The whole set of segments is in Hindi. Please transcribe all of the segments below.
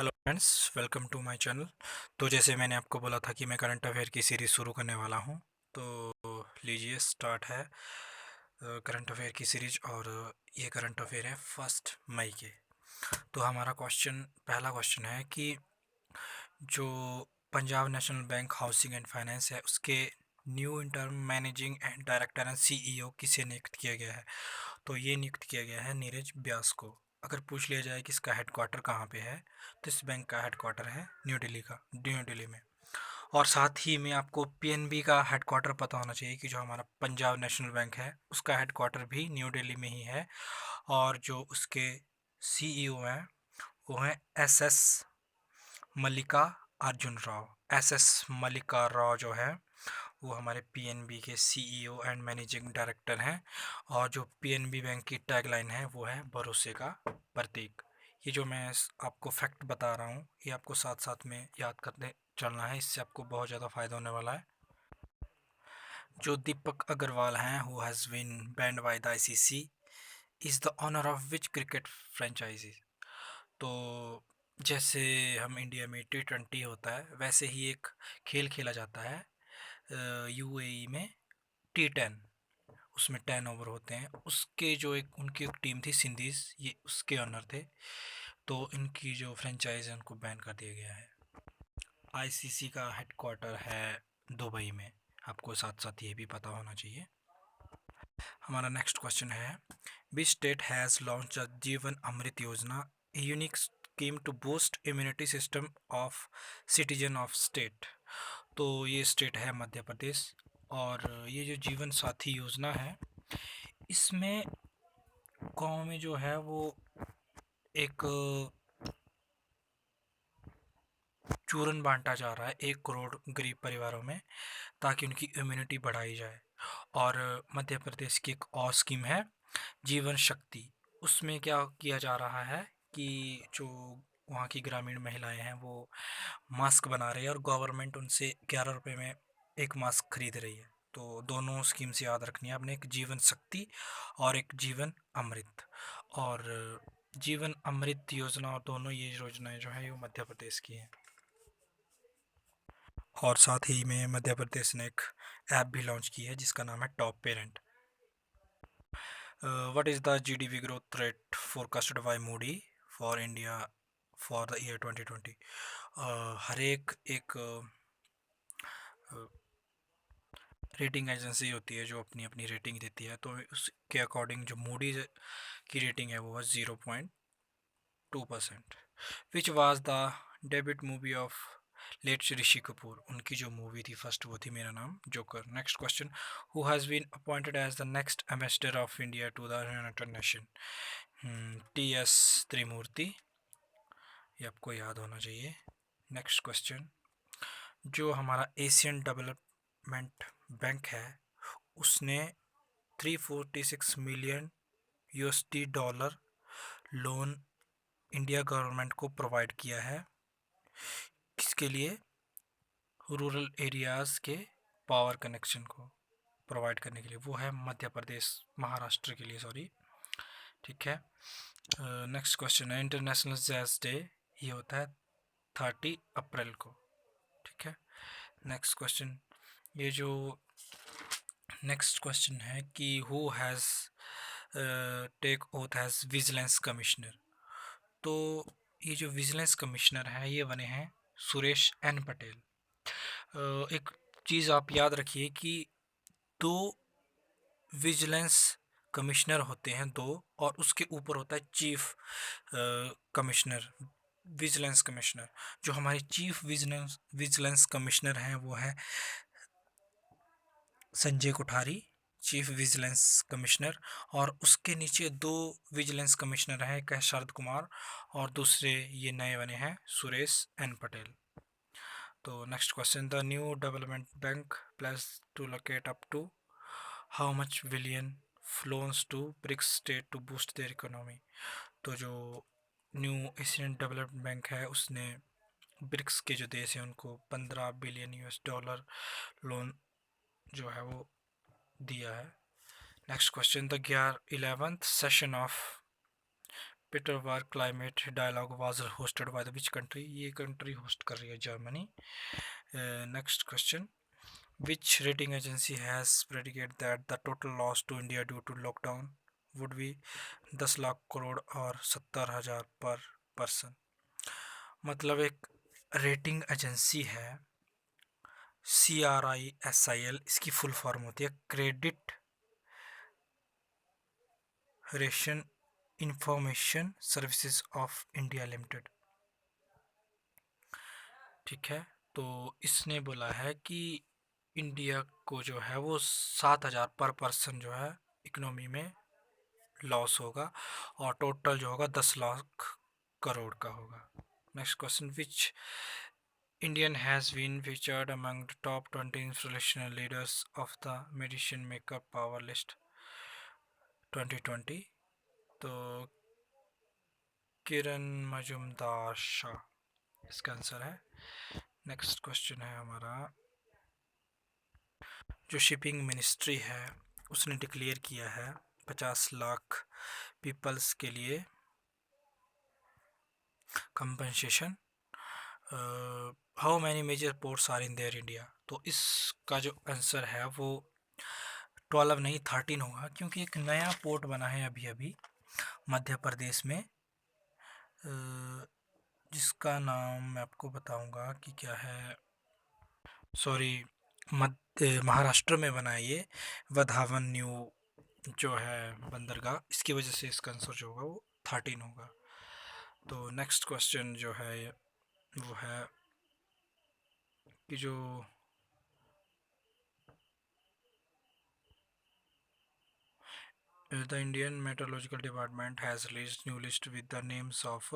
Hello friends, welcome to my channel. तो जैसे मैंने आपको बोला था कि मैं करंट अफेयर की सीरीज़ शुरू करने वाला हूं, तो लीजिए स्टार्ट है करंट अफेयर की सीरीज। और ये करंट अफेयर है 1 मई के। तो हमारा पहला क्वेश्चन है कि जो Punjab national bank housing and finance है उसके new interim managing and director and CEO किसे नियुक्त किया गया है। तो ये नियुक्त किया गया है नीरज व्यास को। अगर पूछ लिया जाए कि इसका हेडक्वार्टर कहाँ पे है, तो इस बैंक का हेडक्वार्टर है न्यू दिल्ली में। और साथ ही में आपको पीएनबी का हेडक्वार्टर पता होना चाहिए कि जो हमारा पंजाब नेशनल बैंक है उसका हेडक्वार्टर भी न्यू दिल्ली में ही है। और जो उसके सीईओ हैं वो हैं एसएस मल्लिका अर्जुन राव। एसएस मल्लिका राव जो है वो हमारे पीएनबी के सीईओ एंड मैनेजिंग डायरेक्टर हैं। और जो पीएनबी बैंक की टैगलाइन है वो है भरोसे का प्रतीक। ये जो मैं आपको फैक्ट बता रहा हूँ ये आपको साथ साथ में याद करते चलना है, इससे आपको बहुत ज़्यादा फ़ायदा होने वाला है। जो दीपक अग्रवाल हैं who has been banned by the ICC is the owner of which cricket franchise. तो जैसे हम इंडिया में T20 होता है वैसे ही एक खेल खेला जाता है यूएई में, T10। उसमें 10 ओवर होते हैं। उसके जो एक उनकी एक टीम थी सिंधीज, ये उसके ऑनर थे। तो इनकी जो फ्रेंचाइज है उनको बैन कर दिया गया है। आईसीसी का हेडक्वार्टर है दुबई में, आपको साथ साथ ये भी पता होना चाहिए। हमारा नेक्स्ट क्वेश्चन है which state has launch the Jeevan Amrit Yojana, a unique scheme to boost immunity system of citizen of state. तो ये स्टेट है मध्य प्रदेश। और ये जो जीवन साथी योजना है इसमें गांव में जो है वो एक चूरन बांटा जा रहा है 1 करोड़ गरीब परिवारों में, ताकि उनकी इम्यूनिटी बढ़ाई जाए। और मध्य प्रदेश की एक और स्कीम है जीवन शक्ति। उसमें क्या किया जा रहा है कि जो वहाँ की ग्रामीण महिलाएं हैं वो मास्क बना रही है और गवर्नमेंट उनसे 11 रुपये में एक मास्क खरीद रही है। तो दोनों स्कीम्स याद रखनी है आपने, एक जीवन शक्ति और एक जीवन अमृत। और जीवन अमृत योजना और दोनों ये योजनाएं जो है वो मध्य प्रदेश की हैं। और साथ ही में मध्य प्रदेश ने एक ऐप भी लॉन्च की है जिसका नाम है top parent. What is the GDP growth rate forecasted by Moody for India for the year 2020। हर एक रेटिंग एजेंसी होती है जो अपनी अपनी रेटिंग देती है। तो उसके अकॉर्डिंग जो मूडी की रेटिंग है वो है 0.2%। Which was the debut movie of late Rishi Kapoor. उनकी जो मूवी थी फर्स्ट वो थी Mera Naam Joker. Next question, who has been appointed as the next ambassador of India to the United Nation. T S Tirumurti, ये आपको याद होना चाहिए। नेक्स्ट क्वेश्चन, जो हमारा एशियन डेवलपमेंट बैंक है उसने 346 million USD dollar loan India government को प्रोवाइड किया है। किसके लिए? रूरल एरियाज़ के पावर कनेक्शन को प्रोवाइड करने के लिए। वो है मध्य प्रदेश, महाराष्ट्र के लिए, सॉरी। ठीक है। नेक्स्ट क्वेश्चन है इंटरनेशनल जैज डे, ये होता है 30 अप्रैल को। ठीक है। नेक्स्ट क्वेश्चन, ये जो नेक्स्ट क्वेश्चन है कि who has take oath as vigilance commissioner. तो ये जो विजिलेंस कमिश्नर हैं ये बने हैं सुरेश एन पटेल। एक चीज़ आप याद रखिए कि दो विजिलेंस कमिश्नर होते हैं, दो, और उसके ऊपर होता है चीफ कमिश्नर, विजिलेंस कमिश्नर। जो हमारे चीफ विजिलेंस कमिश्नर हैं वो है Sanjay Kothari, chief vigilance commissioner. और उसके नीचे दो विजिलेंस कमिश्नर हैं, एक है शरद कुमार और दूसरे ये नए बने हैं सुरेश एन पटेल। तो next question, the new development bank plans to allocate up to how much billion loans to BRICS state to boost their economy. तो जो न्यू एशियन डेवलपमेंट बैंक है उसने ब्रिक्स के जो देश हैं उनको 15 बिलियन यूएस डॉलर लोन जो है वो दिया है। Next question, the 11th session of Petersberg climate dialogue was hosted by the which country? ये कंट्री होस्ट कर रही है Germany. Next question, which rating agency has predicted that the total loss to India due to lockdown would be 10 lakh crore और 70,000 पर पर्सन? मतलब एक रेटिंग एजेंसी है CRISIL, इसकी फुल फॉर्म होती है credit ration information services of India limited. ठीक है, तो इसने बोला है कि इंडिया को जो है वो 7,000 पर पर्सन जो है इकोनॉमी में लॉस होगा और टोटल जो होगा 10 लाख करोड़ का होगा। Next question, which Indian has been featured among the top 20 inspirational leaders of the medicine makeup power list 2020? तो किरण मजुमदार शाह इसका आंसर है। नेक्स्ट क्वेश्चन है हमारा, जो शिपिंग मिनिस्ट्री है उसने डिक्लेयर किया है 50 लाख पीपल्स के लिए compensation. How many major ports are in there India? तो इसका जो आंसर है वो 12 नहीं 13 होगा, क्योंकि एक नया पोर्ट बना है अभी अभी मध्य प्रदेश में, जिसका नाम मैं आपको बताऊंगा कि क्या है। सॉरी, मध्य महाराष्ट्र में बना है ये, वधावन न्यू जो है बंदरगाह, इसकी वजह से इसका आंसर जो होगा वो 13 होगा। तो नेक्स्ट क्वेश्चन जो है वो है कि जो the Indian meteorological department has released new list with the names of,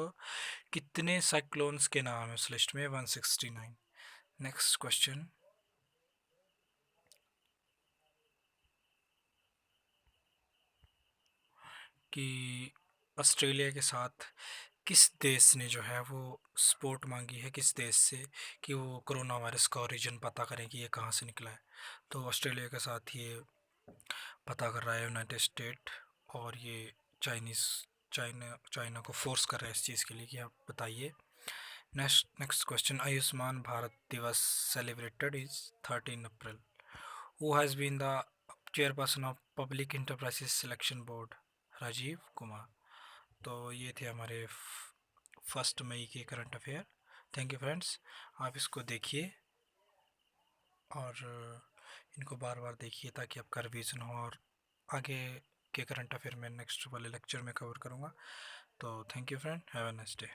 कितने साइक्लोन्स के नाम है उस लिस्ट में? 169। नेक्स्ट क्वेश्चन, कि ऑस्ट्रेलिया के साथ किस देश ने जो है वो सपोर्ट मांगी है, किस देश से, कि वो कोरोना वायरस का ओरिजिन पता करें कि ये कहाँ से निकला है? तो ऑस्ट्रेलिया के साथ ये पता कर रहा है यूनाइटेड स्टेट, और ये चाइना को फोर्स कर रहा है इस चीज़ के लिए कि आप बताइए। Next question, Ayushman Bharat Diwas celebrated is 13 April. Who has been the chairperson of public enterprises selection board? Rajiv Kumar. तो ये थे हमारे 1 मई के current affair. Thank you friends, आप इसको देखिए और इनको बार बार देखिए ताकि आपका रिवीजन हो, और आगे के करंट अफेयर मैं नेक्स्ट वाले लेक्चर में कवर करूँगा। तो thank you friend, have a nice day.